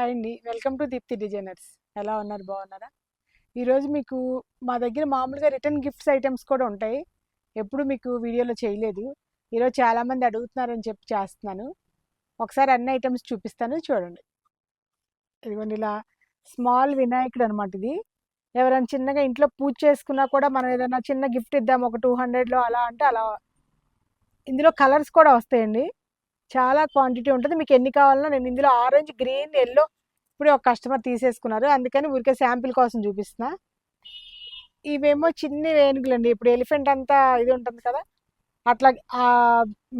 Hi అండి. Welcome to Deepti designers. ఎలా ఉన్నారు? బాగున్నారా? ఈరోజు మీకు మా దగ్గర మామూలుగా రిటర్న్ గిఫ్ట్స్ ఐటమ్స్ కూడా ఉంటాయి. ఎప్పుడు మీకు వీడియోలో చేయలేదు. ఈరోజు చాలామంది అడుగుతున్నారని చెప్పి చేస్తున్నాను. ఒకసారి అన్ని ఐటమ్స్ చూపిస్తాను చూడండి. ఇదిగోండి ఇలా స్మాల్ వినాయకుడు అనమాట ఇది. ఎవరైనా చిన్నగా ఇంట్లో పూజ చేసుకున్నా కూడా మనం ఏదైనా చిన్న గిఫ్ట్ ఇద్దాం ఒక 200లో అలా అంటే అలా. ఇందులో కలర్స్ కూడా వస్తాయండి. చాలా క్వాంటిటీ ఉంటుంది. మీకు ఎన్ని కావాలన్నా నేను ఇందులో ఆరెంజ్, గ్రీన్, యెల్లో ఇప్పుడే ఒక కస్టమర్ తీసేసుకున్నారు. అందుకని ఊరికే శాంపిల్ కోసం చూపిస్తున్నా. ఇవేమో చిన్ని ఏనుగులండి. ఇప్పుడు ఎలిఫెంట్ అంతా ఇది ఉంటుంది కదా, అట్లా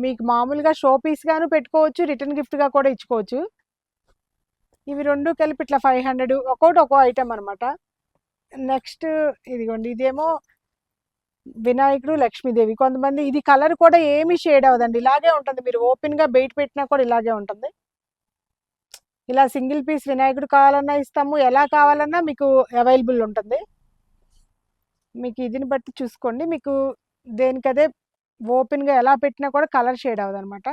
మీకు మామూలుగా షో పీస్గాను పెట్టుకోవచ్చు, రిటర్న్ గిఫ్ట్గా కూడా ఇచ్చుకోవచ్చు. ఇవి రెండు కలిపి ఇట్లా 500 ఒక్కొక్కటి ఒక్కో ఐటమ్ అనమాట. నెక్స్ట్ ఇదిగోండి, ఇదేమో వినాయకుడు, లక్ష్మీదేవి. కొంతమంది ఇది కలర్ కూడా ఏమీ షేడ్ అవ్వదండి, ఇలాగే ఉంటుంది. మీరు ఓపెన్గా బయట పెట్టినా కూడా ఇలాగే ఉంటుంది. ఇలా సింగిల్ పీస్ వినాయకుడు కావాలన్నా ఇస్తాము, ఎలా కావాలన్నా మీకు అవైలబుల్ ఉంటుంది. మీకు ఇదిని బట్టి చూసుకోండి, మీకు దేనికదే ఓపెన్గా ఎలా పెట్టినా కూడా కలర్ షేడ్ అవ్వదు అనమాట.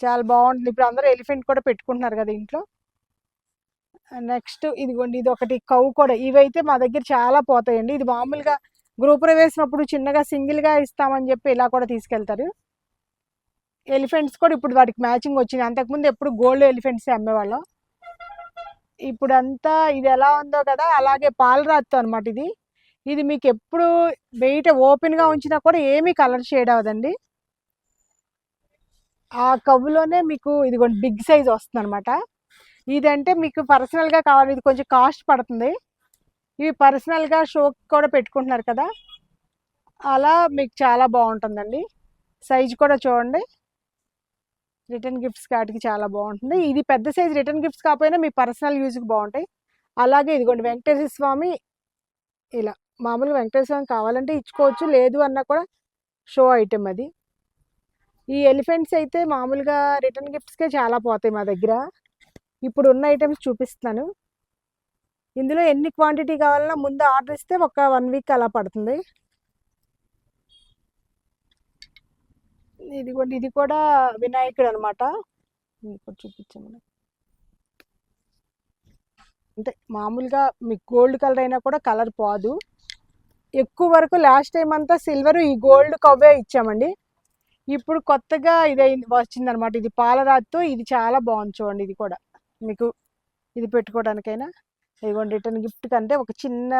చాలా బాగుంటుంది. ఇప్పుడు అందరూ ఎలిఫెంట్ కూడా పెట్టుకుంటున్నారు కదా ఇంట్లో. నెక్స్ట్ ఇదిగోండి, ఇది ఒకటి కౌ కూడా. ఇవైతే మా దగ్గర చాలా పోతాయండి. ఇది మామూలుగా గృహప్రవేశినప్పుడు చిన్నగా సింగిల్గా ఇస్తామని చెప్పి ఇలా కూడా తీసుకెళ్తారు. ఎలిఫెంట్స్ కూడా ఇప్పుడు వాటికి మ్యాచింగ్ వచ్చింది. అంతకుముందు ఎప్పుడు గోల్డ్ ఎలిఫెంట్స్ అమ్మేవాళ్ళం. ఇప్పుడు అంతా ఇది ఎలా ఉందో కదా అలాగే పాలరాతితో అనమాట ఇది. ఇది మీకు ఎప్పుడు బయట ఓపెన్గా ఉంచినా కూడా ఏమీ కలర్ షేడ్ అవ్వదండి. ఆ కవ్వులోనే మీకు ఇదిగోండి బిగ్ సైజ్ వస్తుంది అనమాట. ఇదంటే మీకు పర్సనల్గా కావాలి, ఇది కొంచెం కాస్ట్ పడుతుంది. ఇవి పర్సనల్గా షోకి కూడా పెట్టుకుంటున్నారు కదా, అలా మీకు చాలా బాగుంటుందండి. సైజు కూడా చూడండి, రిటర్న్ గిఫ్ట్స్ కాటికి చాలా బాగుంటుంది. ఇది పెద్ద సైజ్ రిటర్న్ గిఫ్ట్స్ కాకపోయినా మీ పర్సనల్ యూజ్కి బాగుంటాయి. అలాగే ఇదిగోండి వెంకటేశ్వర స్వామి. ఇలా మామూలుగా వెంకటేశ్వర స్వామి కావాలంటే ఇచ్చుకోవచ్చు, లేదు అన్నా కూడా షో ఐటెం అది. ఈ ఎలిఫెంట్స్ అయితే మామూలుగా రిటర్న్ గిఫ్ట్స్కే చాలా పోతాయి మా దగ్గర. ఇప్పుడు ఉన్న ఐటమ్స్ చూపిస్తున్నాను. ఇందులో ఎన్ని క్వాంటిటీ కావాలన్నా ముందు ఆర్డర్ ఇస్తే ఒక 1 వీక్ అలా పడుతుంది. ఇదిగోండి, ఇది కూడా వినాయకుడు అనమాట. చూపించాము అంటే మామూలుగా మీకు గోల్డ్ కలర్ అయినా కూడా కలర్ పోదు. ఎక్కువ వరకు లాస్ట్ టైం అంతా సిల్వర్, ఈ గోల్డ్ కవ్వే ఇచ్చామండి. ఇప్పుడు కొత్తగా ఇది వచ్చిందనమాట. ఇది పాలరాతితో. ఇది చాలా బాగుంది చూడండి. ఇది కూడా మీకు ఇది పెట్టుకోవడానికైనా. ఇదిగోండి రిటర్న్ గిఫ్ట్ కంటే ఒక చిన్న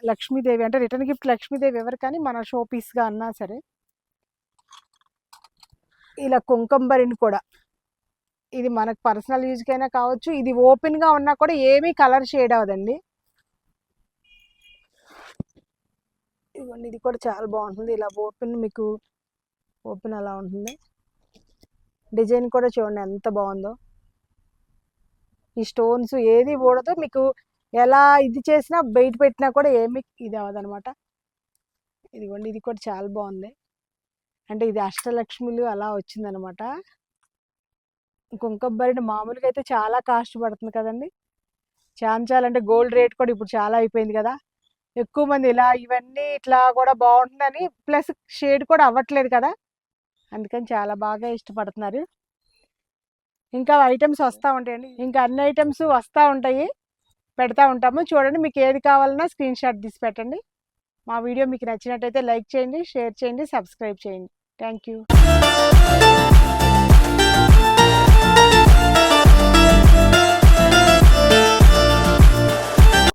లక్ష్మీదేవి, అంటే రిటర్న్ గిఫ్ట్ లక్ష్మీదేవి ఎవరు కానీ మన షో పీస్గా అన్నా సరే. ఇలా కుంకంబరిని కూడా, ఇది మనకు పర్సనల్ యూజ్కైనా కావచ్చు. ఇది ఓపెన్గా ఉన్నా కూడా ఏమీ కలర్ షేడ్ అవ్వదండి. ఇదిగోండి, ఇది కూడా చాలా బాగుంటుంది. ఇలా ఓపెన్ మీకు ఓపెన్ అలా ఉంటుంది. డిజైన్ కూడా చూడండి ఎంత బాగుందో. ఈ స్టోన్స్ ఏది ఊడదో, మీకు ఎలా ఇది చేసినా బయట పెట్టినా కూడా ఏమీ ఇది అవ్వదనమాట. ఇదిగోండి, ఇది కూడా చాలా బాగుంది. అంటే ఇది అష్టలక్ష్మిలు అలా వచ్చిందనమాట. కుంకబ్బరిని మామూలుగా అయితే చాలా కాస్ట్ పడుతుంది కదండి. చాంచాలంటే గోల్డ్ రేట్ కూడా ఇప్పుడు చాలా అయిపోయింది కదా. ఎక్కువ మంది ఇలా ఇవన్నీ ఇట్లా కూడా బాగుంటుందని, ప్లస్ షేడ్ కూడా అవ్వట్లేదు కదా, అందుకని చాలా బాగా ఇష్టపడుతున్నారు. ఇంకా ఐటమ్స్ వస్తూ ఉంటాయండి, ఇంకా అన్ని ఐటమ్స్ వస్తూ ఉంటాయి, పెడతా ఉంటాము. చూడండి, మీకు ఏది కావాలన్నా స్క్రీన్ షాట్ తీసి పెట్టండి. మా వీడియో మీకు నచ్చినట్టయితే లైక్ చేయండి, షేర్ చేయండి, సబ్స్క్రైబ్ చేయండి. Thank you.